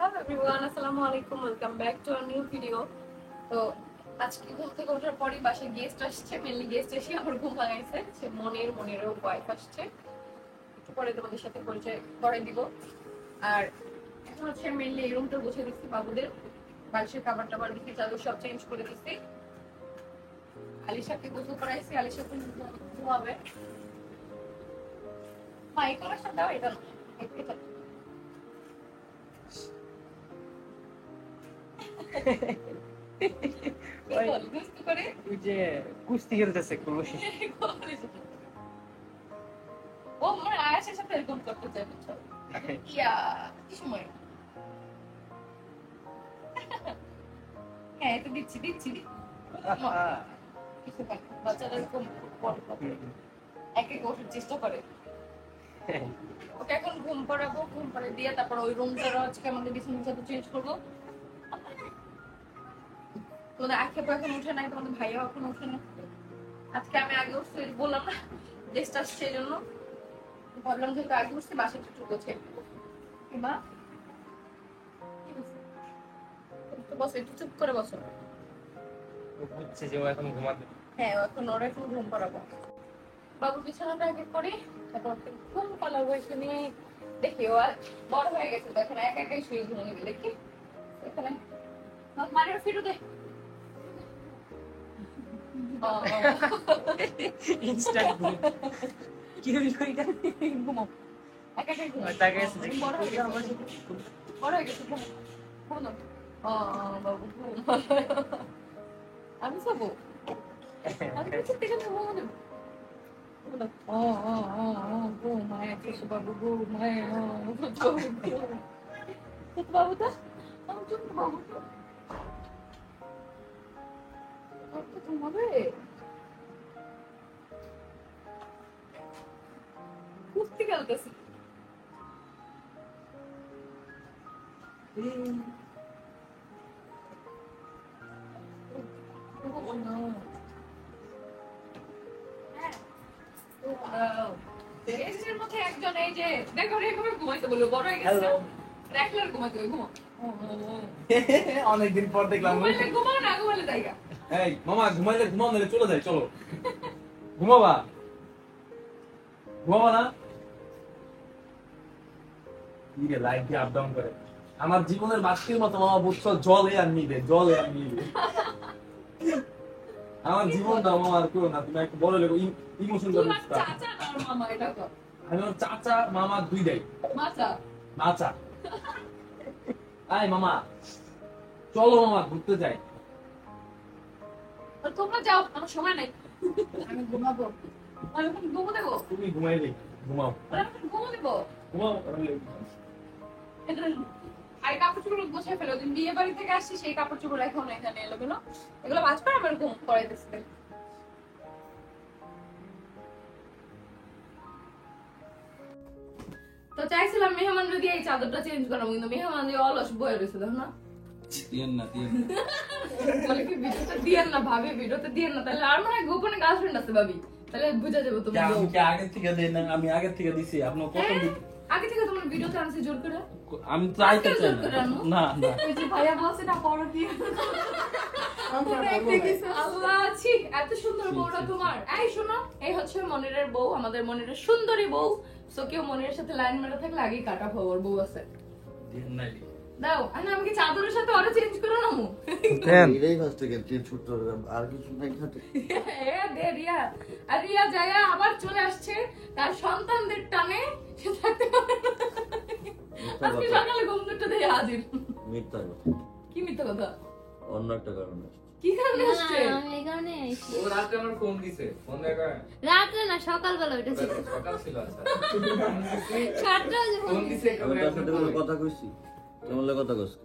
Hello everyone, আসসালামু আলাইকুম, welcome back to a new video. তো আজকে ঘুম থেকে ওঠার পরই বাসায় গেস্ট আসছে, মেনলি গেস্ট এসে আমার ঘুম ভাঙাইছে। সে মনিরের ওয়াইফ আসছে, একটু পরে তোমাদের সাথে পরিচয় করে দিব। আর এখন হচ্ছে মেনলি এই রুমটা গুছিয়ে দিচ্ছি, বাবুদের বালিশের খাবার টাবার দিচ্ছি, চাদর সব চেঞ্জ করে দিচ্ছি। আলিশাকে গোসল করাইছি, আলিশা ঘুমাবে। মা এই কলারটা দাও, এটা না, এটা কি ওই বল গুস্তি করে ওই যে কুস্তি খেলতেছে কলসি। ও মানে আয়াসের সাথে এরকম করতে চাই, বুঝছো? ইয়া কি সময়, হ্যাঁ এটা দিচ্ছি দিচ্ছি কিছু পাই না। বাচ্চারা এরকম বড় করে এক এক ওঠার চেষ্টা করে। ওকে এখন ঘুম পাড়াবো, ঘুম পাড়ে দিয়ে তারপর ওই রুমটা আজকে আমাদের বিছানার সাথে চেঞ্জ করবো। তোমাদের আজকে এখন উঠে নাই, তোমাদের ভাইয়া এখন উঠে না। আজকে আমি আগে উঠছি, বললাম না গেস্ট আসছে এই জন্য ভাবলাম যেহেতু আগে উঠছি বাসাটা একটু গোছে কিংবা বসো, একটু চুপ করে বসো। ও বুঝছে যে ও এখন ঘুমাতে। হ্যাঁ এখন ওরা এখন ঘুম পাড়াবো। বাবুর বিছানাটা আগে করি, তারপর ঘুম পালাবো। এখানে দেখি ও আর বড় হয়ে গেছে তো এখন একা একাই শুয়ে ঘুমিয়ে নেবে। দেখি এখানে মারিও ফিরু দে। ইনস্ট্যান্ট ঘুম। কি হইল এটা? ঘুমাও একা একাই ঘুমাও। তাকে এসে বড় হয়ে গেছে, বড় হয়ে গেছে, ঘুমাও ঘুমাও। বাবু ঘুম। আমি যাবো, আমি কিছু থেকে ঘুমাবো না। ঘুমায় কিছু বাবু, ঘুমায় বাবুটা আমার জন্য বাবু ঘুমাবে। কুস্তি খেলতেছি। দেশের মধ্যে একজন এই যে দেখো এভাবে ঘুমাইতে বললো, বড় হয়ে গেছে দেখলে আর ঘুমাইতে হবে, ঘুমাও। অনেকদিন পর দেখলাম। ঘুমাইলে ঘুমাও, না ঘুমাইলে জায়গা। এই মামা ঘুমাইলে ঘুমাও, নাহলে চলে যাই, চলো ঘুমাবা, ঘুমাবা না? কি রে লাইফ দিয়ে আপ ডাউন করে আমার জীবনের বাস্কের মতো মামা, বুঝছো? জলে আর নিবে, জলে আর নিবে আমার জীবনটা মামা আর কেউ না, তুমি একটু বড় লেগো ইমোশন করে তোমার চাচা না ওর মামা, এটা তো আমি ওর চাচা মামা দুইটাই। মাচা। আচ্ছা আয় মামা, চলো মামা ঘুরতে যাই। আর তোমরা যাও, আমার সময় নাই, আমি ঘুমাবো। আমি এখন ঘুমো দেবো, তুমি ঘুমাইলে ঘুমাও, আমি এখন ঘুমো দেবো। ঘুমাও। আর কাপড় চোপড় গোছায় ফেলো, তুমি বিয়ে বাড়ি থেকে আসছি সেই কাপড় চোপড় এখন এখানে এলো কেন? এগুলো ভাজ করে আমার ঘুম করাইতেছে। তো চাইছিলাম মেহমান দিয়ে এই চাদরটা চেঞ্জ করাবো, কিন্তু মেহমান দিয়ে অলস বয়ে রয়েছে, দেখো না? দিয়েন না, দিয়েন না। বলে কি ভিডিওতে দিয়েন না ভাবি, ভিডিওতে দিয়েন না, তাহলে আর মনে হয় গোপনে গার্লফ্রেন্ড আছে ভাবি, তাহলে বুঝা যাবে তুমি। আমি কি আগে থেকে দেই না? আমি আগে থেকে দিছি, আপনি কত আগে থেকে তোমার ভিডিওতে আনছি জোর করে। আমি চাইতে চাই না। না না, ওই যে ভাইয়া বলছে না পরো দিয়ে আল্লাহ ছি, এত সুন্দর বউটা তোমার। এই শোনো, এই হচ্ছে মনিরের বউ, আমাদের মনিরের সুন্দরী বউ। সো কেউ মনিরের সাথে লাইন মেরে থাকলে আগেই কাটা খবর, বউ আছে দিয়েন নাই। দাও। আমি কি চাদরের সাথে ওরা চেঞ্জ করে নামু? এটাই ফার্স্ট থেকে চেঞ্জ করতে হবে, আর কিছু নাই হাতে। দে রিয়া। আর রিয়া জায়া আবার চলে আসছে তার সন্তানদের টানে, সে থাকতে পারে না। আজকে সকালে ঘুম থেকে দিয়ে হাজির। মিথ্যা কথা, কি মিথ্যা কথা? অন্য একটা কারণে। কি কারণে আসছে? আমি এই কারণে আইছি। ও রাতে আমার ফোন দিছে, ফোন দেখা রাত্রে না সকালবেলা উঠেছিল। সকাল ছিল। আচ্ছা 7টা বাজে ফোন দিছে, আমি তার সাথে কোনো কথা কইছি? তোমার লাগে কথা কইছি?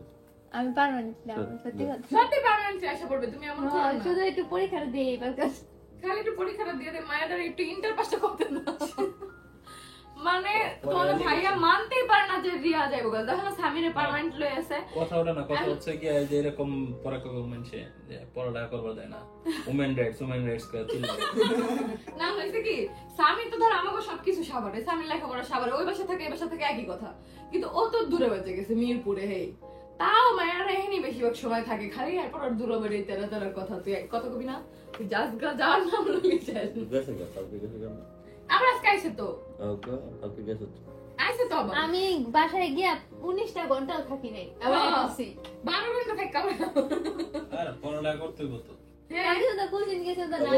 আমি পারমানেন্ট না, সত্যি কথা। সত্যি পার্মানেন্টলি আসা পড়বে, তুমি এমন করো না। শুধু একটু পরীক্ষা দিয়ে এবার কাজ। খালি একটু পরীক্ষাটা দিয়ে দে, মায়ের একটু ইন্টার পাসটা করতে না। মানে তোমার ভাইয়া মানতেই পারে না যে রিয়া যাইবো গা। দেখো না সামিরে পার্মানেন্ট লয়ে আছে। কথা ওটা না, কথা হচ্ছে কি এই যে এরকম পড়াকা মানুষে যে পড়ালেখা করবা দেয় না, উমেন রাইটস করে চিল্লা। না হইছে কি সামি তো ধর আমাকে সবকিছু সাবারে, সামি লেখাপড়া সাবারে, ওই বাসা থেকে এই বাসা থেকে একই কথা, কিন্তু ও তো দূরে বেঁচে গেছে মিরপুরে। হেই তাও মায়েরা এখানেই বেশিরভাগ সময় থাকে, খালি এরপর আর দূরে বেড়ে তেরা তেরার কথা। তুই কত কবি না তুই জাস্ট যাওয়ার নাম লইলি যাস। আমরা আজকে আইছে তো আইছে তো আবার। আমি বাসায় গিয়া 19টা ঘন্টাও থাকি নাই, আবার আসি 12 ঘন্টা থেকে কামড়। আর পড়ালেখা করতে হতো। আমি তো কোচিং গেছে তো না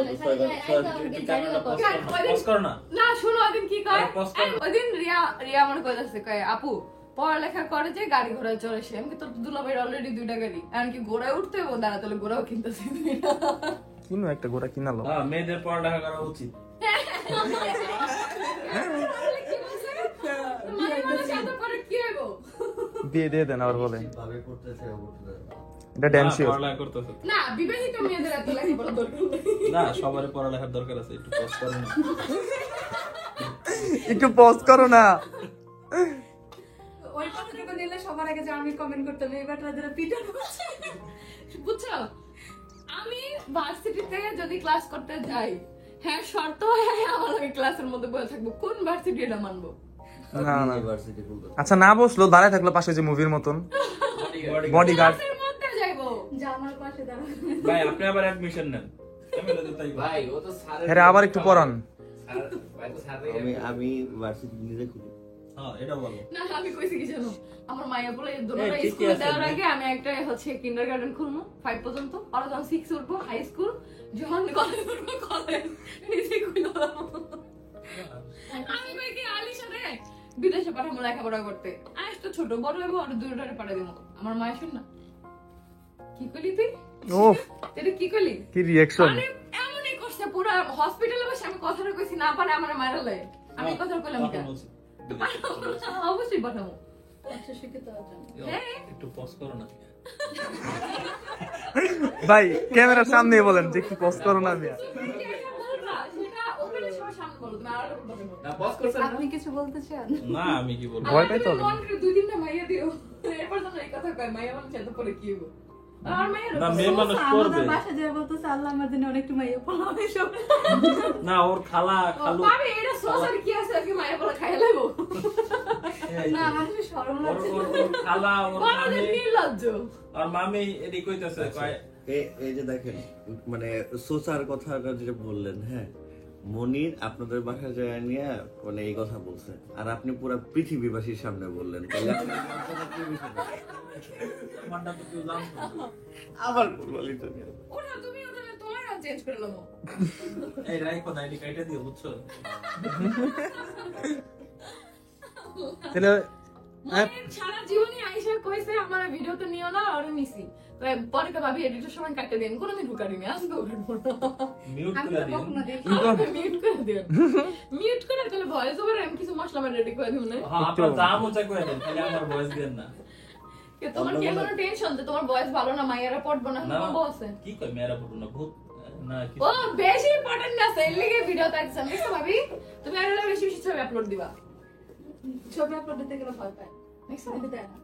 পজ কর না। না শুনো ওদিন কি কয়, আরে পজ কর। ওদিন রিয়া মনে কইতাছে কয় আপু পড়ালেখা করে যে গাড়ি ঘোড়ায় চড়ে সে। আমি কি তোর দুলাভাইয়ের অলরেডি 2টা গাড়ি, এমনকি ঘোড়ায় উঠতে হবে, দাঁড়া তাহলে ঘোড়াও কিনতেছি। কিনো একটা গোটা কিনালো। হ্যাঁ, মেয়েদের পড়ালেখা করা উচিত। বিয়ে দিয়ে দেন আবার বলে ভাবে করতেছে এটা ড্যাম শিওর। পড়ালেখা করতেছে না বিবাহিত মেয়েদের এত লেখাপড়া দরকার নেই। না, সবারই পড়ালেখার দরকার আছে, একটু পজ করো না। একটু পজ করো না। ওই কথাটুকু নিলে সবার আগে যে আমি কমেন্ট করতাম এই ব্যাটাদের পিটানো হচ্ছে। বুঝছো, আমি ভার্সিটিতে যদি ক্লাস করতে যাই, হ্যাঁ শর্ত হ্যাঁ আমার ওই ক্লাসের মধ্যে বসে থাকবো, কোন ভার্সিটি এটা মানবো? না না ইউনিভার্সিটি খুলতে আচ্ছা না বসলো দাঁড়ায় থাকলো পাশে যে মুভির মতন বডিগার্ড। ক্লাসের মধ্যে যাইবো। যা আমার পাশে দাঁড়া। ভাই আপনি আবার অ্যাডমিশন নেন। আমি তো তাই করি। ভাই ও তো স্যারের হ্যাঁ আবার একটু পড়ান। ভাই তো স্যারের আমি ভার্সিটি নিজে খুলি হ্যাঁ, এটা বলো। না আমি কইছি কি জানো, আমার মাইয়া বলে দোনোটা ঠিকই স্কুলে আছে, দেওয়ার ভাই। আগে আমি একটা হচ্ছে কিন্ডারগার্টেন খুলবো 5 পর্যন্ত, আর যখন 6 উঠবো হাই স্কুল, যখন কলেজ উঠবো কলেজ নিজে খুলে আমি কই কি আলিশা রে বিদেশে পাঠাবো লেখাপড়া করতে। আজ তো ছোট বড় হইবো আর দুটোরে পাঠিয়ে দেবো। আমার মায়ের শুন না কি কইলি তুই, ওফ তুই কি কইলি? কি রিঅ্যাকশন। মানে এমনই করছে পুরো হসপিটালে বসে। আমি কথাটা কইছি না পারে আমার মারালে, আমি কথা কইলাম কি পাঠানো উচিত। অবশ্যই পাঠাবো। আচ্ছা শিক্ষিত আছেন। হ্যাঁ। একটু পজ করো না। ভাই ক্যামেরার সামনে বলেন যে একটু পজ করো না মিয়া। না বস করছেন না? আপনি কিছু বলতে চান? না, আমি কি বলবো? ভয় পাইতে হবে। না, মেয়ে মানুষ করবে। আমাদের বাসা যে বলতেছে আল্লাহ আমার জন্য অনেকটু মাইয়া পালা এসব। না, ওর খালা খালু না আমার একটু শরম ওর লাগছে। ওর খালা ওর মামি আর মামি এদিক কইতাছে কয় এই যে দেখেন মানে সোসার কথাটা যেটা বললেন, হ্যাঁ মনির আপনাদের বাসায় যায় নিয়ে মানে এই কথা বলছে, আর আপনি পুরো পৃথিবীবাসীর সামনে বললেন, তাহলে মানটা তো কেউ জানতো না। আবার বলি তো এই রাইকো না, এদিক কাইটা দিও, বুঝছো? তাহলে সারা জীবনই আইসা কইছে আমার ভিডিও তো নিও না, আর নিছি পরে তো ভাবি এডিটের সময় কাটতে দেন, কোনোদিন ঢুকারিনি, আজকে মিউট আমি করে তো দিও। কখনো দেখি মিউট করে দিও, মিউট করে তাহলে ভয়েস ওভার আমি কিছু মশলা রেডি করে দিব না। হ্যাঁ, আপনার যা মজা করে দেন, খালি আমার ভয়েস দেন না। তোমার কি কোনো টেনশন যে তোমার ভয়েস ভালো না, মাইয়ারা পড়বো না, না, বলবো আছে? কি কই মেরা বলবো না, ভূত না কি? ও বেশি ইম্পর্টেন্ট না, সেই লিগে ভিডিও দেখছেন দেখছো ভাবি, তুমি আর বেশি বেশি ছবি আপলোড দিবা। ছবি আপলোড দিতে গেলে ভয় পায়। নেক্সট টাইম দেয় না।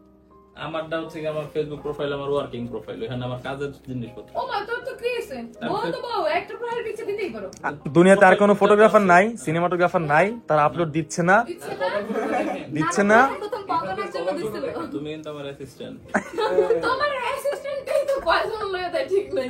আমারটা হচ্ছে কি আমার ফেসবুক প্রোফাইল, আমার ওয়ার্কিং প্রোফাইল, এখানে আমার কাজের জিনিসপত্র। ও মা তোর তো কি আছে, বল তো বল, একটা প্রোফাইল পিকচার দিতেই পারো। দুনিয়াতে আর কোনো ফটোগ্রাফার নাই, সিনেমাটোগ্রাফার নাই, তারা আপলোড দিচ্ছে না দিচ্ছে না। প্রথম পাগলের জন্য দিছিল। তুমি কিন্তু আমার অ্যাসিস্ট্যান্ট। তোমার অ্যাসিস্ট্যান্টই তো পয়সন লয়ে দেয়, ঠিক নাই?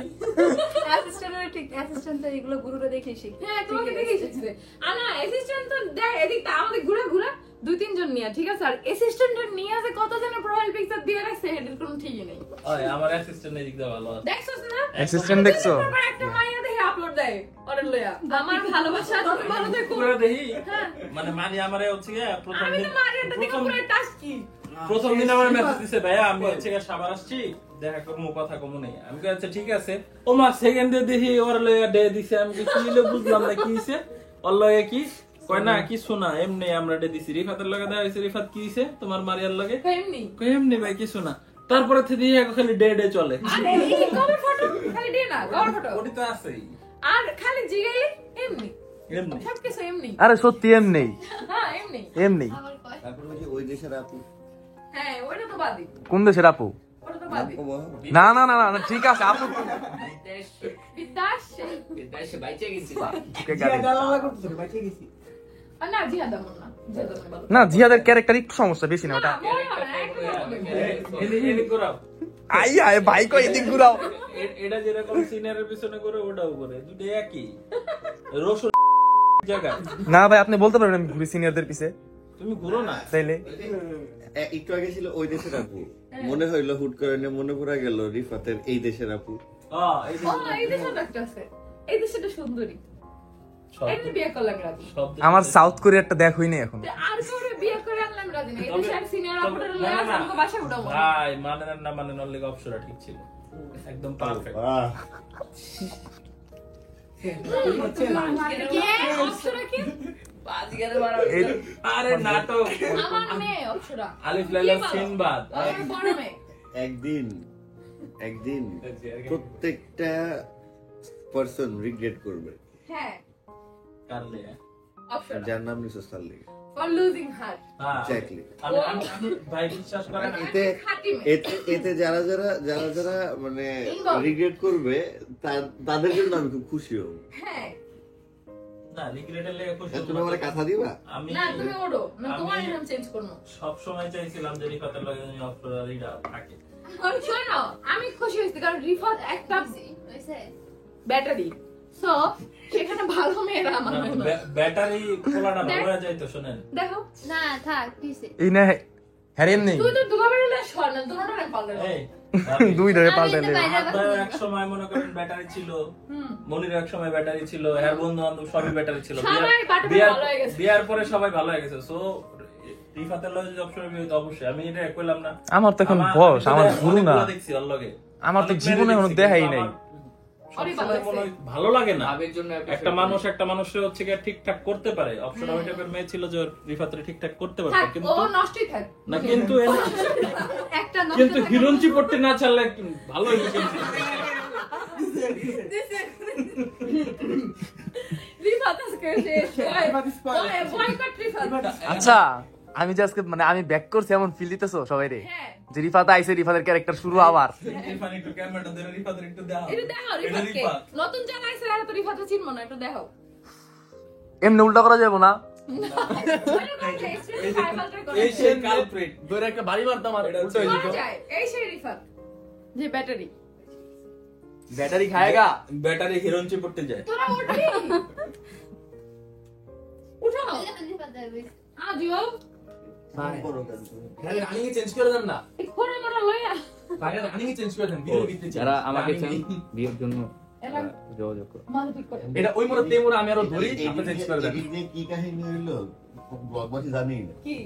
অ্যাসিস্ট্যান্টের ঠিক অ্যাসিস্ট্যান্ট তো এগুলো গুরুরা দেখে শিখে। হ্যাঁ তোমাকে দেখে এসেছে। আর না অ্যাসিস্ট্যান্ট তো দেয় এদিক আমাদের ঘুরে ঘুরে 2-3 জন নিয়ে, ঠিক আছে? আর অ্যাসিস্ট্যান্টের নিয়ে যে কতজনের প্রোফাইল পিকচার দিয়ে রাখছে এটার কোনো ঠিকই নেই। ওই আমার অ্যাসিস্ট্যান্ট এদিক দিয়ে ভালো আছে। দেখছস না? অ্যাসিস্ট্যান্ট দেখছো? তারপর একটা মাইয়া দেখে আপলোড দেয় ওরে লয়া, আমার ভালোবাসা তুমি ভালো থেকো। পুরো দেখি হ্যাঁ। মানে মানি আমারে হচ্ছে কি প্রথম আমি দিন তো মারিয়াটা দেখে পুরো টাচ কি প্রথম দিন আমার মেসেজ দিছে, ভাইয়া আমি হচ্ছে কি সাবার আসছি, দেখা করবো, কথা কমু নেই। আমি কই আচ্ছা ঠিক আছে। ও মা সেকেন্ডে দেখি ওর লয়া ডে দিছে, আমি কি হইলো বুঝলাম না কি হইছে। ওর লয়া কি কয় না কিছু না, এমনি আমরা ডে দিছি। রিফাতের লগে দেয়া হইছে, রিফাত কি হইছে তোমার মারিয়ার লগে? এমনি কই এমনি ভাই কিছু না। তারপরে থেকে খালি ডে ডে চলে। আরে এই কভার ফটো খালি দিয়ে না, কভার ফটো ওটি তো আছেই। আর খালি জিগাইলে এমনি এমনি সবকিছু এমনি। আরে সত্যি এমনি হ্যাঁ এমনি। এমনি আবার কয় তারপর ওই যে ওই দেশের আপু হ্যাঁ ওটা তো বাদই, কোন দেশের আপু? ওটা তো বাদই। না না না না ঠিক আছে আপু বিদাস কে গালি? গালাগালা করতেছে, বাইচে গেছি। না জিহাদ আমন না, জিহাদ আমন ভালো। না জিহাদের ক্যারেক্টার একটু সমস্যা বেশি না ওটা না, মনে হয় না, একটু ভালো। এদিক ঘোরাও। আই আই ভাই কই এদিক ঘুরাও এটা যেরকম সিনিয়রের পিছনে করে ওটাও করে, দুটো একই রসুন জায়গা। না ভাই আপনি বলতে পারবেন আমি ঘুরি সিনিয়রদের পিছে তুমি ঘুরো না। তাইলে একটু আগে ছিল ওই দেশের আপু, মনে হইলো হুট করে নিয়ে মনে পড়ে গেল রিফাতের এই দেশের আপু। এই যে ও এই দেশে তো একটা আছে, এই দেশে তো সুন্দরী, সব এমনি বিয়ে করলাম রাজি। সব আমার সাউথ কোরিয়ারটা দেখই নাই এখন আর করে বিয়ে করে আনলাম রাজি না, এই দেশে আর সিনিয়র তবে- আপুটার না, লয়ে না, না। আমাকে বাসায় উঠাবো। ভাই মানেন না মানেন অনলি অপশনটা ঠিক ছিল, একদম পারফেক্ট। বাহ, কে অপসরা কি? আরে নাটক আমার মেয়ে অপসরা। আলিফ লাইলা সিনবাদ। আমার বড় মেয়ে। একদিন একদিন প্রত্যেকটা পারসন রিগ্রেট করবে হ্যাঁ কারলে অপসরা। যার নাম মিসেস সাল্লি। ফর লুজিং হার। হ্যাঁ এক্স্যাক্টলি। আমি ভাই বিশ্বাস করেন এতে খাঁটি মেয়ে। এতে এতে যারা যারা মানে Involved. রিগ্রেট করবে তাদের জন্য আমি খুব খুশি হব। হ্যাঁ না রিগ্রেটের লেগে খুশি তুমি আমার কথা দিবা? আমি না তুমি ওড়ো না, তোমার আমি- নাম চেঞ্জ করবো। সব সময় চাইছিলাম যে রিফাতের লগে আমি অপশনটা রিডা থাকে। আর শোনো আমি খুশি হয়েছি কারণ রিফাত একটা হইছে? ব্যাটারি, সো সেখানে ভালো মেয়েরা আমার হয় না। ব্যাটারি খোলাটা ভালো হয়ে যায় তো শুনেন। দেখো না থাক কিসে এই না হ্যারেন নেই তুই তো দুলাবের লে শোন না, দুলাটা আমি পাল্টে দেবো। এই দুই ধরে আমি পাল্টাইলে তো বাইরে- আমার ভাইয়ের এক সময় মনে করেন ব্যাটারি ছিল, মনির এক সময় ব্যাটারি ছিল, এর বন্ধু বান্ধব সবই ব্যাটারি ছিল। সবাই battery বিয়ার- ভালো হয়ে গেছে। বিয়ার পরে সবাই ভালো হয়ে গেছে। সো রিফাতের লগে যদি অপশন বিয়ে তো অবশ্যই আমি এটা কইলাম না। আমার তো এখন বয়স আমার গুরু না দেখছি ওর লগে। আমার তো অনেক জীবনে মেরে এখনো দেখছি, দেখাই কিন্তু নাই। আমার সবসময় মনে হয় ভালো লাগে না। একটা মানুষ হচ্ছে কি ঠিকঠাক করতে পারে। অপশন ওই টাইপের মেয়ে ছিল যে রিফাতের ঠিকঠাক করতে পারতো, থাক, ও কিন্তু নষ্টই থাক। না কিন্তু একটা নষ্ট কিন্তু থাক। হিরঞ্চি পড়তে না চাললে ভালো হইতো কিন্তু। রিফাত আজকে শেষ। ওই বয়কট রিফাত। আচ্ছা আমি যে আজকে মানে আমি ব্যাক করছি এমন ফিল দিতেছো সবাই রে হ্যাঁ। যে রিফাত আইছে রিফাতের ক্যারেক্টার শুরু আবার ইরফান একটু ক্যামেরাটা ধরে রিফাতের একটু দাও। এটা দেখো এটা রিফাতকে। রিফাত। নতুন জানা আইছে আর তো রিফাতকে চিনবো না, একটু দেখো। এমনি উল্টা করা যাবে না এই সেই কালপ্রিট। ধরে একটা বাড়ি মারতাম আর উল্টো হয়ে যেত এই সেই রিফাত যে ব্যাটারি। ব্যাটারি খায়গা ব্যাটারি হিরঞ্চি পড়তে যায়। তোরা উঠবি? উঠাও। আজিও রানিং চেঞ্জ করে দেন না, এই খোরা মোরা লইয়া। রানিং চেঞ্জ করে দেন, ভিডিও দিতে চাই। যারা আমাকে চান বিয়ের জন্য এলা যোগাযোগ করুন। মাথা ঠিক করে। এটা ওই মোড়ে তে মোড়ে আমি আরো ধরি, আপনি চেঞ্জ করে দেন। এই নিয়ে কি কাহিনী হইলো ব্লগবাসী জানি না, কি?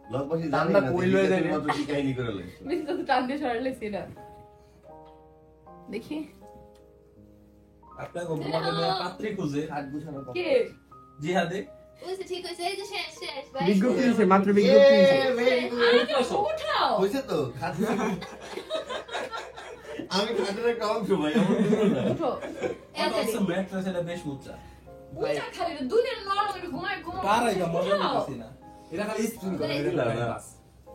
ব্লগবাসী জানি রান্না না কইলো যে জানি। মাত্র কি কাহিনী করে লাগছে। বেশি তো টান দিয়ে সরালে সিনা। দেখি আপনাকে ঘুমাতে নিয়ে পাত্রী খুঁজে হাত গুছানো কথা। কে? জিহাদে হইছে ঠিক হইছে এই যে শেষ শেষ ভাই বিজ্ঞপ্তি দিছে, মাত্র বিজ্ঞপ্তি দিছে। আরে তো উঠাও। হইছে তো খাট আমি খাটের একটা অংশ ভাই, আমার দূর না। উঠো। অবশ্য ম্যাট্রেস এটা বেশ উঁচা। উঠা খালি না, দুদিন নরমালি ঘুমায় ঘুমায়। কারাই গা মজা উঠাও। নিতেছি না। এটা খালি স্পিন করে না, না।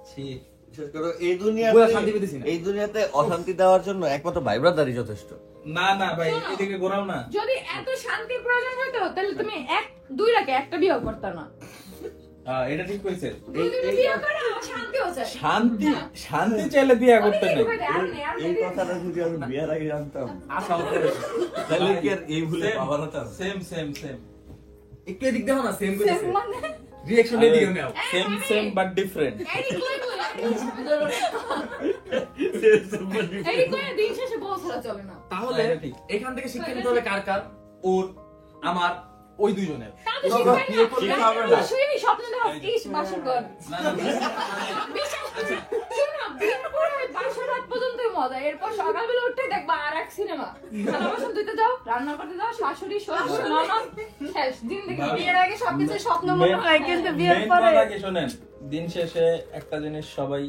ছি। বিশেষ করে এই পুরা শান্তি পেতেছি না। দুনিয়াতে এই দুনিয়াতে অশান্তি দেওয়ার জন্য একমাত্র ভাই ব্রাদারই যথেষ্ট। না না ভাই এদিকে ঘোরাও না। যদি এত শান্তির প্রয়োজন হতো তাহলে তুমি দুই রাখে একটা বিয়ে করতে না। এটা ঠিক কইছে। দুই বিয়ে করে শান্তিও চাই। শান্তি শান্তি চাইলে বিয়ে করতে নেই। এই কথাটা যদি আমি বিয়ের আগে জানতাম আশা হচ্ছে তাহলে কি আর এই ভুলে পাওয়ার হতো? সেম সেম সেম একটু এদিক দেখো না, সেম করে মানে রিঅ্যাকশন এদিকে নাও। Same same but different. এই কই দিন শেষে বউ ছাড়া চলে না। তাহলে এটা ঠিক। এখান থেকে শিক্ষা নিতে হবে কার কার, ওর আমার ওই দুইজনের। তাহলে বাবা, শিখবে বিয়ে না। করলে গাড়ি হবে না। শুয়ে স্বপ্ন দেখো, ইস বাসর ঘর। না না বিশ্বাস করো, শোনো, বিয়ের পরে ওই বাসর রাত পর্যন্তই মজা। এরপর সকালবেলা উঠে দেখবা আর এক সিনেমা। থালা বাসন ধুইতে যাও, রান্না করতে যাও, শাশুড়ি শ্বশুর ননদ শেষ। জিন্দেগি বিয়ের আগে সবকিছু স্বপ্ন মনে হয়, কিন্তু বিয়ের মেইন পরে কথা কি শোনেন, দিন শেষে একটা জিনিস সবাই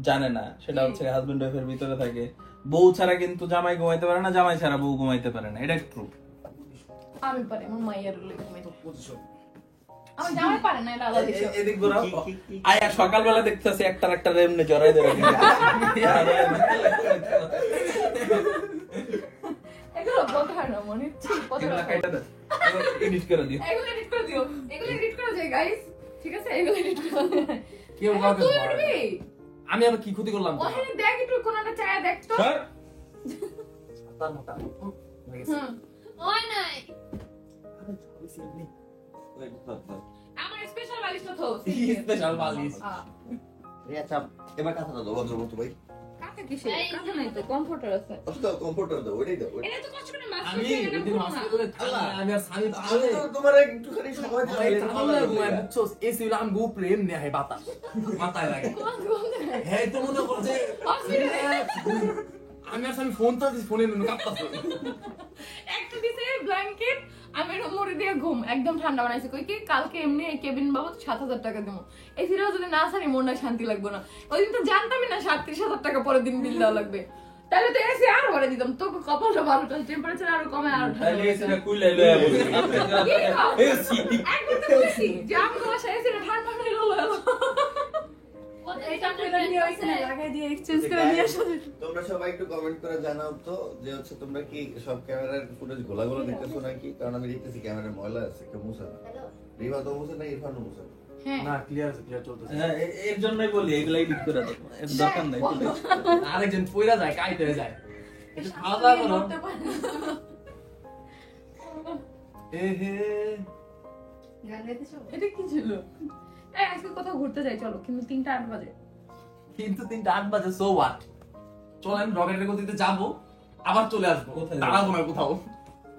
জানে না, সেটা হচ্ছে হাজবেন্ড ওয়াইফের ভিতরে থাকে। বউ ছাড়া কিন্তু জামাই ঘুমাইতে পারে না, জামাই ছাড়া বউ ঘুমাইতে পারে না। এটা ট্রু। আমি পারি, আমার মায়ের আমার জামাই পারে না, এটা আলাদা বিষয়। এদিক ঘোরাও। আয়া সকালবেলা দেখতেছি একটা এমনি জড়াই ধরে এগুলো বলতে হয় না মনে, ঠিক কথা এডিট করে দিও। এগুলো এডিট করে দিও, এগুলো এডিট করে যায় গাইস, ঠিক আছে? এগুলো এডিট করে কেউ কাউকে তুই ধরে না। উঠবি আমি আবার কি ক্ষতি করলাম? ওখানে দেখ একটু কোনটা চায় দেখ তো। স্যার তার মোটা ওই নাই আমার স্পেশাল বালিশটা তো স্পেশাল বালিশ। আচ্ছা এবার কথাটা দাও ভদ্রমতো ভাই। কাকে কিসে কাকে নাই তো কমফোর্টার আছে। তো কম্পিউটার দাও, ওইটাই দাও। এটা তো কষ্ট করে মাছ আমি খেয়ে এটা ওইদিন পুরো মাস্কে না। ধরে থালা আমি আর স্বামী আমি তো তোমার একটুখানি সময় দিলাম। এসি হলো আমি গোপ প্রেম নেই হয় বাতাস মাথায় লাগে। কোন কোন দেয়? হ্যাঁ তো মনে করছে আমি আর স্বামী ফোন তো ফোনে কাঁপতাছে। একটা দিছে ব্ল্যাঙ্কেট, আমি এর মুড়ি দিয়ে ঘুম একদম ঠান্ডা বানাইছে। কই কি কালকে এমনি এই কেবিন বাবদ 7,000 টাকা দেবো, এসিটাও যদি না সারি মনটা শান্তি লাগবে না। ওই দিন তো জানতামই না 37,000 টাকা পরের দিন বিল দেওয়া লাগবে। তাহলে তো এসি আরো বাড়িয়ে দিতাম, তো কপালটা ভালো, টেম্পারেচার আরো কমে আরো ঠান্ডা তাইলে লাগবে। এসে কুইলাই লয়া বসে। এসি একবার তো বলছি যে আমি তোমার সাথে এসিটা ঠান্ডা হয়ে গেল, এইটা করে নিয়ে ওইখানে লাগাই দিয়ে এক্সচেঞ্জ করে নিয়ে আসো। তোমরা সবাই একটু কমেন্ট করে জানাও তো যে হচ্ছে তোমরা কি সব ক্যামেরার ফুটেজ গোলাগুলো দেখতেছো নাকি? কারণ আমি দেখতেছি ক্যামেরার ময়লা আছে, কেউ মুছে না। রিভা তো মুছে না, ইরফানও মুছে না। হ্যাঁ না ক্লিয়ার আছে, ক্লিয়ার চলতেছে। হ্যাঁ এর জন্যই বলি এগুলা এডিট করে দাও, এর দরকার নাই। আরেকজন পয়রা যায়, কাইতে যায়। একটু খাওয়া দাওয়া করো। করতে পারে না। এ হে গান গাইতেছো? এটা কি ছিল? এই আজকে কোথাও ঘুরতে যাই চলো, কিন্তু 3:08 বাজে। কিন্তু 3:08 বাজে, সো হোয়াট? চলেন রকেটের গতিতে যাবো, আবার চলে আসবো। কোথায় দাঁড়াবো না কোথাও,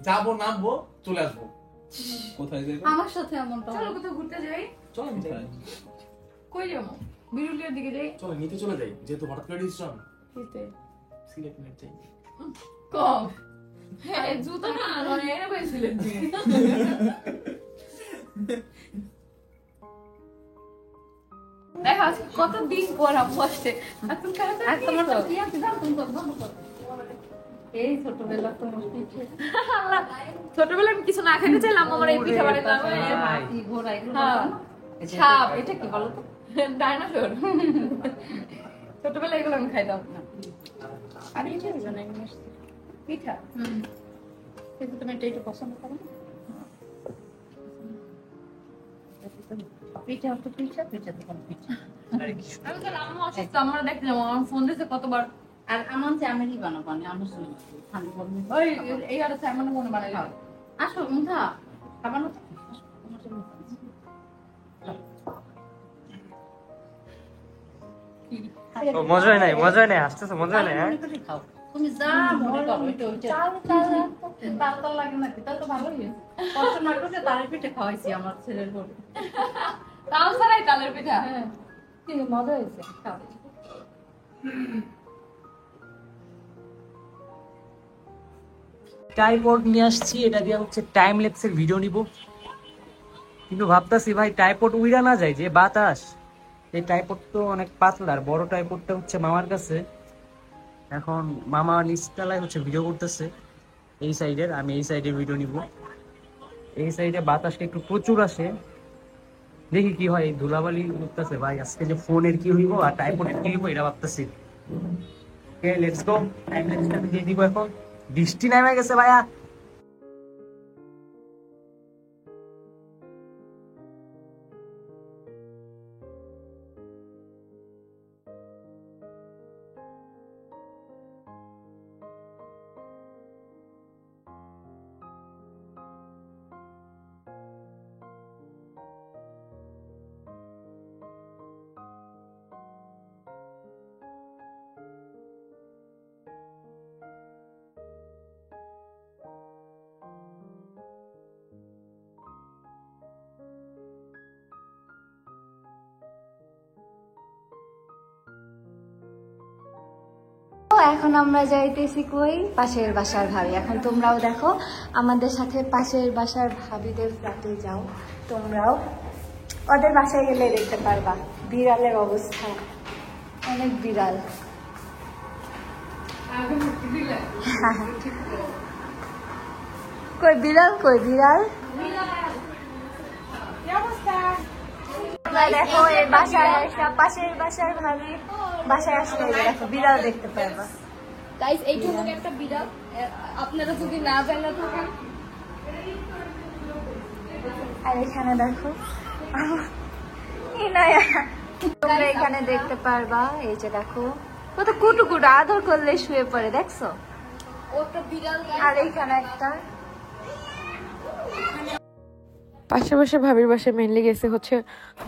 যাবো নামবো চলে আসবো। কোথায় যাবে? আমার সাথে এমনটা চলো কোথাও ঘুরতে যাই। চলেন যাই। কই যাবো? বিরুলিয়ার দিকে যাই। চলো নিতে চলে যাই, যেহেতু হঠাৎ করে ডিসিশন। নিতে সিলেট নিতে চাই। কম। হ্যাঁ জুতো না নয় এনে বসছিলেন তুমি। দেখো আজকে কতদিন পর আম্মু আসছে। এখন খারাপ আর তোমার তো কি আছে দাও তুমি বন্ধ করো। এই ছোটবেলা তোমার পিঠে আল্লাহ, ছোটবেলায় আমি কিছু না খেতে চাইলাম আমার এই পিঠা বানাইতে হবে। হাতি ঘোড়া এগুলো হ্যাঁ, বানাও। সাপ, এটা কি বলো তো? ডাইনোসর। ছোটবেলায় এগুলো আমি খাইতাম না। আর পিঠে বানাই নিয়ে আসছি। পিঠা কিন্তু তুমি এটা একটু পছন্দ করো না? পিঠা তো পিঠা পিঠা তো কোনো পিঠা আমি তো আম্মু অসুস্থ, আমরা দেখলাম আমার ফোন দিতে কতবার। আর আমার যে আমেরই বানাবো আমি শুনি ঠান্ডা করবো ওই এই আর এমন মনে বানাই খাও। আসো মুঠা খাবার না তো? তোমার জন্য মজা হয় নাই, মজা হয় নাই, আসতেছে মজা হয় নাই। হ্যাঁ খাও তুমি যা মনে করো ওইটা তাল তাল লাগে না তাহলে তো ভালোই হয়েছে কষ্ট না করে তালের পিঠে খাওয়াইছি আমার ছেলের ঘরে তাল ছাড়াই তালের পিঠা। হ্যাঁ কিন্তু মজা হয়েছে খাও ট্রাইপড নিয়ে আসছি, এটা দিয়ে হচ্ছে টাইম ল্যাপসের ভিডিও নিব, কিন্তু ভাবতাছি ভাই ট্রাইপড উইরা না যায় যে বাতাস। এই ট্রাইপড তো অনেক পাতলা, আর বড় ট্রাইপডটা হচ্ছে মামার কাছে। এখন মামা নিচতলায় হচ্ছে ভিডিও করতেছে এই সাইডের, আমি এই সাইডের ভিডিও নিব। এই সাইডে বাতাসটা একটু প্রচুর আসে, দেখি কি হয়। ধুলাবালি উঠতেছে ভাই, আজকে যে ফোনের কি হইব আর ট্রাইপডের কি হইব এটা ভাবতেছি। ওকে লেটস গো, টাইম ল্যাপসটা আমি দিয়ে দিব এখন। বৃষ্টি নেমে গেছে ভাইয়া। এখন আমরা যাইতেছি কই পাশের বাসার ভাবি। এখন তোমরাও দেখো আমাদের সাথে পাশের বাসার ভাবিদের ফ্ল্যাটে যাও, তোমরাও ওদের বাসায় গেলে দেখতে পারবা বিড়ালের অবস্থা, অনেক বিড়াল। কই বিড়াল, কই বিড়াল? দেখো এই বাসায় আসা, পাশের বাসার ভাবি বাসায় আসলে দেখো বিড়াল দেখতে পারবা। গাইস এইটুকু একটা বিড়াল, আপনারা যদি না জানা থাকেন। আর এখানে দেখো ইনায়া, তোমরা এখানে দেখতে পারবা। এই যে দেখো কত কুটু কুটু, আদর করলে শুয়ে পড়ে, দেখছো? ওটা বিড়াল। আর এইখানে একটা পাশের বাসার ভাবির বাসায় মেনলি গেছে হচ্ছে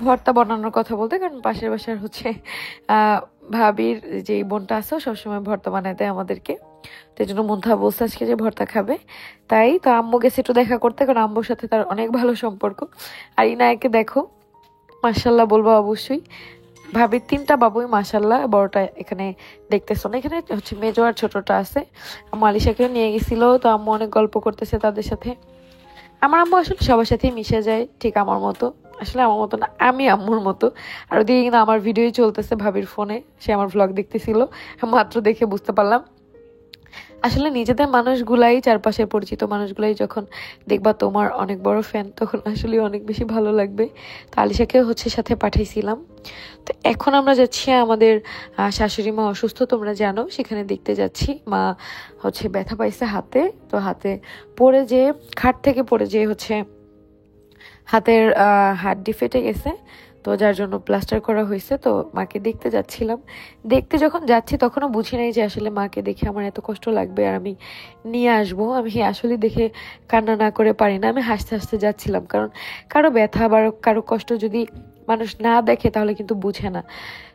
ভর্তা বানানোর কথা বলতে, কারণ পাশের বাসার হচ্ছে ভাবির যে বোনটা আছে সবসময় ভর্তা বানায় দেয় আমাদেরকে, তো এই জন্য মন্থা বলছে আজকে যে ভর্তা খাবে। তাই তো আম্মু গেছে একটু দেখা করতে, কারণ আম্মুর সাথে তার অনেক ভালো সম্পর্ক। আর ইনায়কে দেখো মাশাল্লাহ বলবো অবশ্যই, ভাবির 3টা বাবুই মাশাল্লাহ, বড়টা এখানে দেখতেছো না, এখানে হচ্ছে মেজো আর ছোটটা আছে। আম্মু আলিশাকেও নিয়ে গেছিল, তো আম্মু অনেক গল্প করতেছে তাদের সাথে। আমার আম্মু আসলে সবার সাথেই মিশে যায়, ঠিক আমার মতো, আসলে আমার মতো না, আমি আম্মুর মতো। আর ওদিকে কিন্তু আমার ভিডিওই চলতেছে ভাবির ফোনে, সে আমার ভ্লগ দেখতেছিল, মাত্র দেখে বুঝতে পারলাম। আসলে নিজেদের মানুষগুলাই, চারপাশের পরিচিত মানুষগুলাই যখন দেখবা তোমার অনেক বড় ফ্যান, তখন আসলে অনেক বেশি ভালো লাগবে। তো আলিশাকেও হচ্ছে সাথে পাঠাইছিলাম। তো এখন আমরা যাচ্ছি, আমাদের শাশুড়ি মা অসুস্থ তোমরা জানো, সেখানে দেখতে যাচ্ছি। মা হচ্ছে ব্যথা পাইছে হাতে, তো হাতে পড়ে যে খাট থেকে পড়ে যে হচ্ছে হাতের হাড্ডি ফেটে গেছে, তো যার জন্য প্লাস্টার করা হয়েছে। তো মাকে দেখতে যাচ্ছিলাম, দেখতে যখন যাচ্ছি তখনও বুঝি নাই যে আসলে মাকে দেখে আমার এত কষ্ট লাগবে আর আমি নিয়ে আসবো। আমি আসলে দেখে কান্না না করে পারি না, আমি হাসতে হাসতে যাচ্ছিলাম, কারণ কারো ব্যথা বা কারো কষ্ট যদি মানুষ না দেখে তাহলে কিন্তু বুঝে না।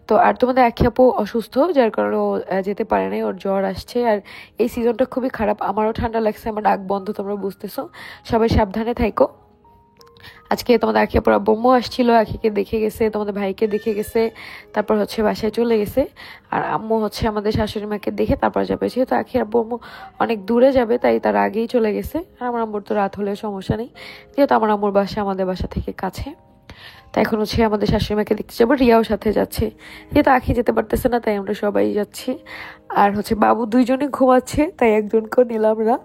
তো আর তোমাদের আখি আপু অসুস্থ, যার কারণে ও যেতে পারে নাই, ওর জ্বর আসছে। আর এই সিজনটা খুবই খারাপ, আমারও ঠান্ডা লাগছে, আমার নাক বন্ধ, তোমরা বুঝতেছো। সবাই সাবধানে থাইকো। আজকে তোমাদের আখি আপুর আব্বু আসছিল, আখিকে দেখে গেছে, তোমাদের ভাইকে দেখে গেছে, তারপর হচ্ছে বাসায় চলে গেছে। আর আম্মু হচ্ছে আমাদের শাশুড়ি মাকে দেখে তারপর যাবে, যেহেতু আখি আব্বু অনেক দূরে যাবে তাই তার আগেই চলে গেছে। আর আমার আম্মুর তো রাত হলেও সমস্যা নেই, যেহেতু আমার আম্মুর বাসা আমাদের বাসা থেকে কাছে। তাই এখন হচ্ছে আমাদের শাশুড়ি মাকে দেখতে যাবো, রিয়াও সাথে যাচ্ছে, যেহেতু আখি যেতে পারতেছে না তাই আমরা সবাই যাচ্ছি। আর হচ্ছে বাবু 2জনই ঘুমাচ্ছে, তাই একজনকেও নিলাম না।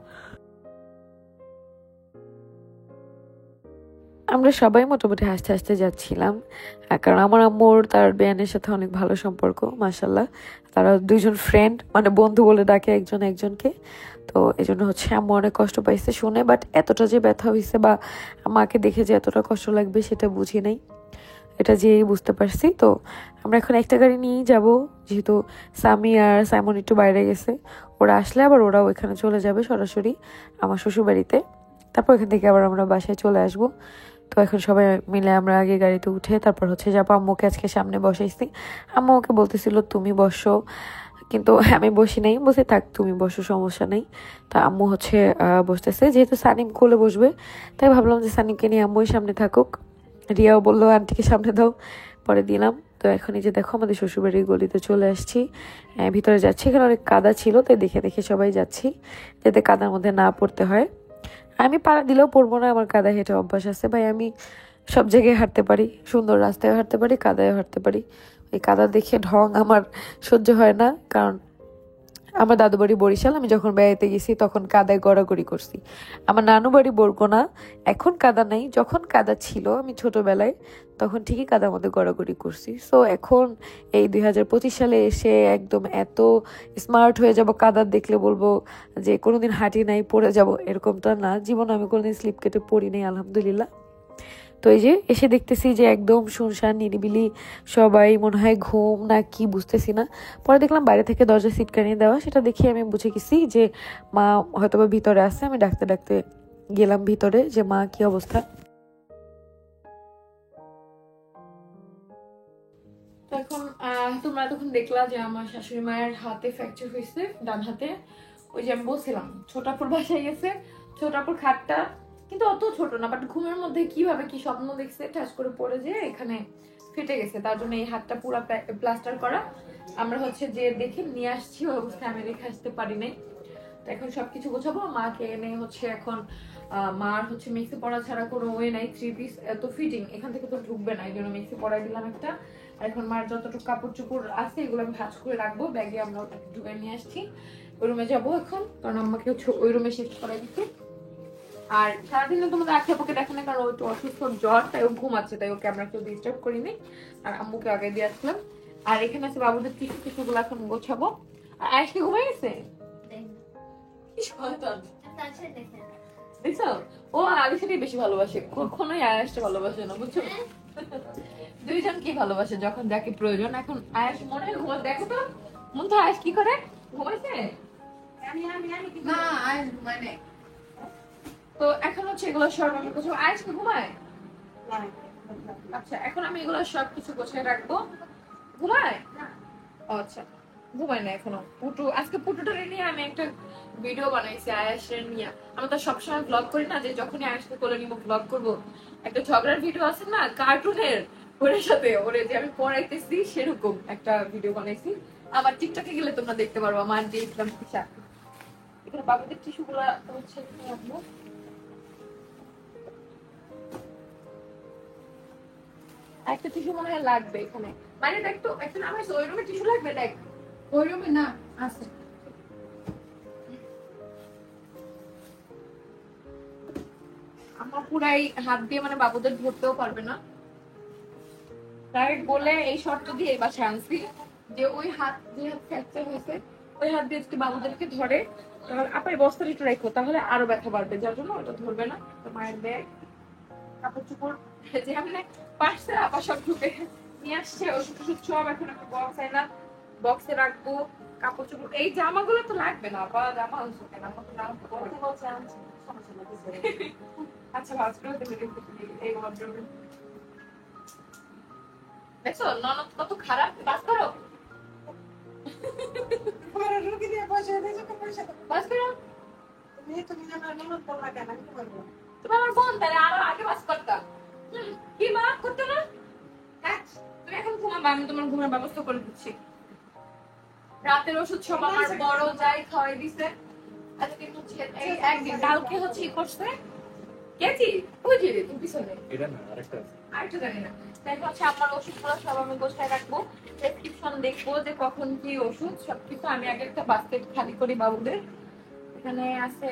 আমরা সবাই মোটামুটি হাসতে হাসতে যাচ্ছিলাম, কারণ আমার আম্মুর তার বেয়ানের সাথে অনেক ভালো সম্পর্ক মাশাল্লাহ। তারা 2জন ফ্রেন্ড, মানে বন্ধু বলে ডাকে একজন একজনকে। তো এই জন্য হচ্ছে আম্মু অনেক কষ্ট পাইছে শুনে, বাট এতটা যে ব্যথা হয়েছে বা মাকে দেখে যে এতটা কষ্ট লাগবে সেটা বুঝি নাই, এটা যেই বুঝতে পারছি। তো আমরা এখন একটা গাড়ি নিয়েই যাব, যেহেতু সামি আর সাইমন একটু বাইরে গেছে, ওরা আসলে আবার ওরাও এখানে চলে যাবে সরাসরি আমার শ্বশুর বাড়িতে, তারপর এখান থেকে আবার আমরা বাসায় চলে আসবো। তো এখন সবাই মিলে আমরা আগে গাড়িতে উঠে তারপর হচ্ছে যাবো। আম্মুকে আজকে সামনে বসাইছি, আম্মু ওকে বলতেছিল তুমি বসো, কিন্তু আমি বসি নাই, বসে থাক তুমি বসো, সমস্যা নেই। তা আম্মু হচ্ছে বসতেছে, যেহেতু সানিম কোলে বসবে তাই ভাবলাম যে সানিমকে নিয়ে আম্মুই সামনে থাকুক। রিয়াও বললো আন্টিকে সামনে দাও, পরে দিলাম। তো এখন এই যে দেখো আমাদের শ্বশুরবাড়ির গলিতে চলে আসছি, ভিতরে যাচ্ছি, এখানে অনেক কাদা ছিল তাই দেখে দেখে সবাই যাচ্ছি যাতে কাদার মধ্যে না পড়তে হয়। আমি পাড়া দিলেও পড়বো না, আমার কাদা হেঁটে অভ্যাস আছে ভাই, আমি সব জায়গায় হাঁটতে পারি, সুন্দর রাস্তায় হাঁটতে পারি, কাদায় হাঁটতে পারি। এই কাদা দেখে ঢং আমার সহ্য হয় না, কারণ আমার দাদু বাড়ি বরিশাল, আমি যখন বেড়াইতে গেছি তখন কাদায় গড়াগড়ি করছি। আমার নানু বাড়ি বরগুনা, এখন কাদা নাই, যখন কাদা ছিল আমি ছোটবেলায় তখন ঠিকই কাদার মধ্যে গড়াগড়ি করছি। সো এখন এই 2025 সালে এসে একদম এত স্মার্ট হয়ে যাব, কাদা দেখলে বলবো যে কোনোদিন হাঁটি নাই পড়ে যাব, এরকমটা না, জীবনে আমি কোনোদিন স্লিপ কেটে পড়ি নাই আলহামদুলিল্লাহ। তো এই যে এসে দেখতেছি যে একদম শুনশান নিরিবিলি, সবাই মনে হয় ঘুম না কি বুঝতেছি না। পরে দেখলাম বাইরে থেকে দরজা সিটকানি দেওয়া, সেটা দেখে আমি বুঝে গেছি যে মা হয়তোবা ভিতরে আছে। আমি ডাকতে ডাকতে গেলাম ভিতরে যে মা কি অবস্থা। তো এখন তোমরা তখন দেখলা যে আমার শাশুড়ি মায়ের হাতে ফ্র্যাকচার হয়েছে, ডান হাতে। ওই যে আমি বলছিলাম ছোটাপুর বাসায় গেছে, ছোটাপুর খাটটা কিন্তু অত ছোট না, বাট ঘুমের মধ্যে কিভাবে কি স্বপ্ন দেখছে, ঠাস করে পড়ে যে এখানে ফেটে গেছে, তার জন্য এই হাতটা পুরো প্লাস্টার করা। আমরা হচ্ছে যে দেখে নিয়ে আসছি, ওই অবস্থায় আমি রেখে আসতে পারি নাই। তো এখন সবকিছু গোছাবো, মাকে এনে হচ্ছে এখন মার হচ্ছে মিক্সি পড়া ছাড়া কোনো ওয়ে নাই, 3 পিস এত ফিটিং এখান থেকে তো ঢুকবে না, এই জন্য মিক্সি পড়াই দিলাম একটা। আর এখন মার যতটুকু কাপড় চোপড় আছে এগুলো আমি ভাঁজ করে রাখবো ব্যাগে, আমরা ওটাকে ঢুকে নিয়ে আসছি। ওই রুমে যাবো এখন, কারণ আমাকে হচ্ছে ওই রুমে শিফট করাই দিচ্ছি। আর সারাদিনে তোমাদের আখি আপুকে দেখে না, কারণ ও একটু অসুস্থ, জ্বর, তাই ও ঘুমাচ্ছে, তাই ওকে আমরা কেউ ডিস্টার্ব করিনি। আর আম্মুকে আগে দিয়ে আসলাম। আর এখানে আছে বাবুদের টিস্যুগুলো এখন গোছাবো। আর আয়েশকে ঘুমাই গেছে। কি শয়তান দেখছো, ও আলিশাকেই বেশি ভালোবাসে, কখনোই আয়েশকে ভালোবাসে না, বুঝছো? দুইজন কি ভালোবাসে যখন যাকে প্রয়োজন। এখন আয়েশ মনে হয় ঘুমা, দেখো তো মন তো আয়েশ কি করে ঘুমাইছে। না আজ মানে তো এখন হচ্ছে এগুলো সব আমি গোছাবো। আয়েশ কি ঘুমায়? আচ্ছা, এখন আমি এগুলো সব কিছু গোছায় রাখবো। ঘুমায়? ও আচ্ছা, ঘুমায় না এখনো। পুটু, আজকে পুটুটারে নিয়ে আমি একটা ভিডিও বানাইছি আয়েশের নিয়ে। আমি তো সবসময় ব্লগ করি না, যে যখনই আয়েশকে কোলে নিব ব্লগ করবো। একটা ঝগড়ার ভিডিও আছে না কার্টুনের, ওর সাথে ওরে যে আমি পড়াইতেছি, সেরকম একটা ভিডিও বানাইছি। আবার টিকটকে গেলে তোমরা দেখতে পারবো আমার যে ইসলাম পিসা। এখানে বাবুদের টিস্যু গুলা হচ্ছে রাখবো। একটা টিস্যু মনে হয় লাগবে এখানে, মানে দেখ তো এখন আমার ওই রুমে টিস্যু লাগবে, দেখ ওই রুমে না আছে। আমার পুরাই হাত দিয়ে মানে বাবুদের ধরতেও পারবে না, তাই বলে এই শর্ত দিয়ে এই বাসায় আনছি যে ওই হাত, যে হাত ফ্র্যাকচার হয়েছে ওই হাত দিয়ে যদি বাবুদেরকে ধরে, তাহলে আপনি বস্তাটা একটু রাখো, তাহলে আরো ব্যথা বাড়বে, যার জন্য ওটা ধরবে না। তো মায়ের ব্যাগ, কাপড় চোপড় যে আমি পাশে আপা সব ঢুকে নিয়ে আসছে, ওষুধ টষুধ সব এখন একটা বক্স হয় না, বক্সে রাখবো। কাপড় চোপড়, এই জামাগুলো তো লাগবে না, বা জামা আনছো কেন? আচ্ছা, ভাজ করে দেবে এই ওয়ার্ড্রোবে। দেখছো ননদ কত খারাপ, বাস করো বাস করো। তুমি আমার বোন, তাহলে আরো আগে বাস করতাম। কি মা করতো না? তুমি এখন ঘুমাবা, আমি তোমার ঘুমের ব্যবস্থা করে দিচ্ছি। রাতের ওষুধ সব আমার বড় যাই খাওয়াই দিছে। আজকে হচ্ছে এই একদিন, কালকে হচ্ছে ই করছে কেজি, ওই যে তুমি পিছনে এটা না, আরেকটা আছে। আরেকটা জানি না। তাই হচ্ছে আমার ওষুধগুলো সব আমি গোছায় রাখবো, প্রেসক্রিপশন দেখবো যে কখন কি ওষুধ, সবকিছু আমি আগে একটা বাস্কেট খালি করি বাবুদের। এখানে আছে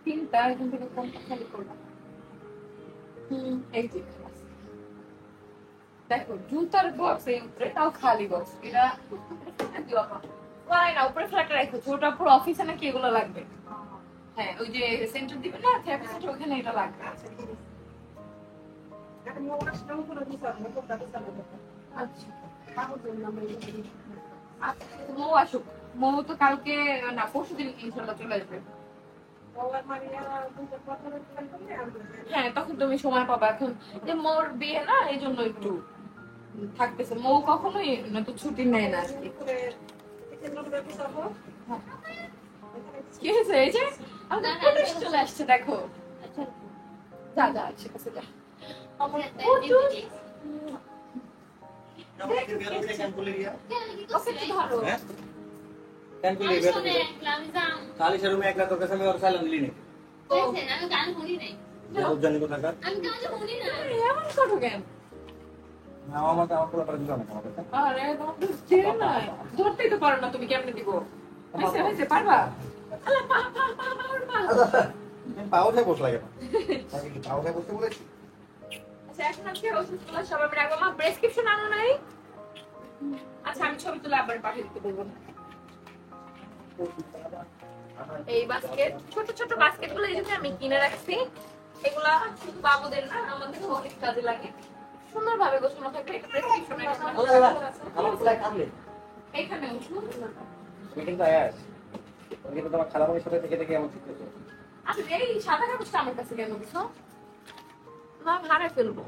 3টা, এখান থেকে কোনটা খালি করবো? এই যে দেখো জুতার বক্স, এই উপরে তাও খালি বক্স, এটা না উপরে ফ্ল্যাটে রাখো, ছোট পুরো অফিসে নাকি এগুলো লাগবে। হ্যাঁ, ওই যে সেন্টার দিবে না থেরাপি সেন্টার, ওখানে এটা লাগবে। মৌ আসুক, মৌ তো কালকে না পরশু দিন ইনশাল্লাহ চলে আসবে। হ্যাঁ, তখন তুমি সময় পাবা। এখন যে মোর বিয়ে না, এই জন্য একটু থাকতেছে। মৌ কখনোই না তো ছুটি নেয় না আজকে। কি হয়েছে? এই যে আমাদের পুলিশ চলে আসছে, দেখো। যা যা ঠিক আছে, যা। আমার পুলিশ ধরতেই তো পারো না তুমি, কেমনে দিব? হয়েছে পারবা? আচ্ছা, এখন আজকে ওষুধগুলো সব আমি রাখবো। মা প্রেসক্রিপশন আনো নাই? আচ্ছা, আমি ছবি তুলে আবার পাঠিয়ে দিতে বলবো। এই বাস্কেট, ছোট ছোট বাস্কেট গুলো এই জন্য আমি কিনে রাখছি। এগুলা শুধু বাবুদের না, আমাদের অনেক কাজে লাগে। সুন্দর ভাবে গোছানো থাকবে। এটা প্রেসক্রিপশন এখানে ওষুধ। আচ্ছা, এই সাদা কাগজটা আমার কাছে কেন দিছো? না, হারাই ফেলবো।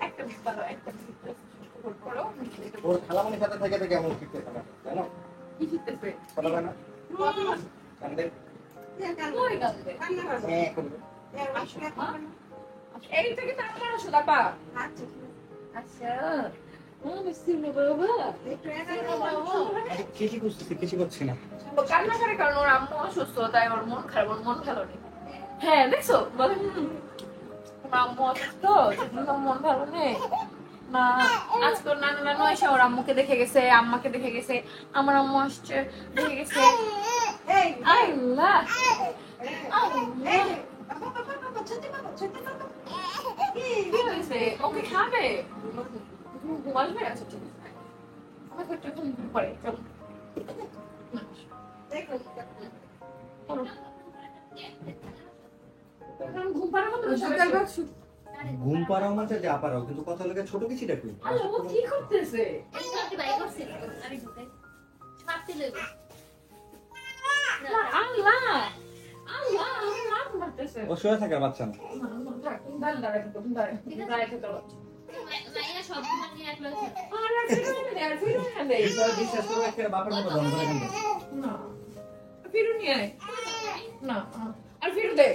একটা পারো, একটা করো। ওর খালামণির সাথে থেকে থেকে এমন শিখতেছে না, জানো? কি শিখতেছে? কথা বলে না? কান্দে? কই কান্দে? হ্যাঁ, করবে। আচ্ছা, এইটা কি আপনার ওষুধ আপা? আচ্ছা, সিনে বাবা। কিসি করছি না। ও কান্না করে কারণ ওর আম্মু অসুস্থ, তাই ওর মন খারাপ, ওর মন ভালো নেই। হ্যাঁ, দেখছো বলে ওর আম্মু অসুস্থ, সেজন্য মন ভালো নেই। না, আজকে ওর নানু এসে ওর আম্মুকে দেখে গেছে, আম্মাকে দেখে গেছে, আমার আম্মু আসছে দেখে গেছে। আল্লাহ কি হয়েছে? ওকে খাবে ঘুমাসবে? আচ্ছা ঠিক আছে আমাকে একটু ঘুম পড়ে চলো ঘুম পাড়ার মতো ঘুম পাড়াও না যা পাড়াও, কিন্তু কথা লাগে ছোট কিছু ডাকবি। ও কি করতেছে? আল্লাহ আল্লাহ আমার রাত মারতেছে। ও শুয়ে থাকার বাচ্চা না। বিশ্বাস করো একটা বাপের মতো দম করে কেন? না ফিরু নিয়ে আয়। না আর ফিরু দে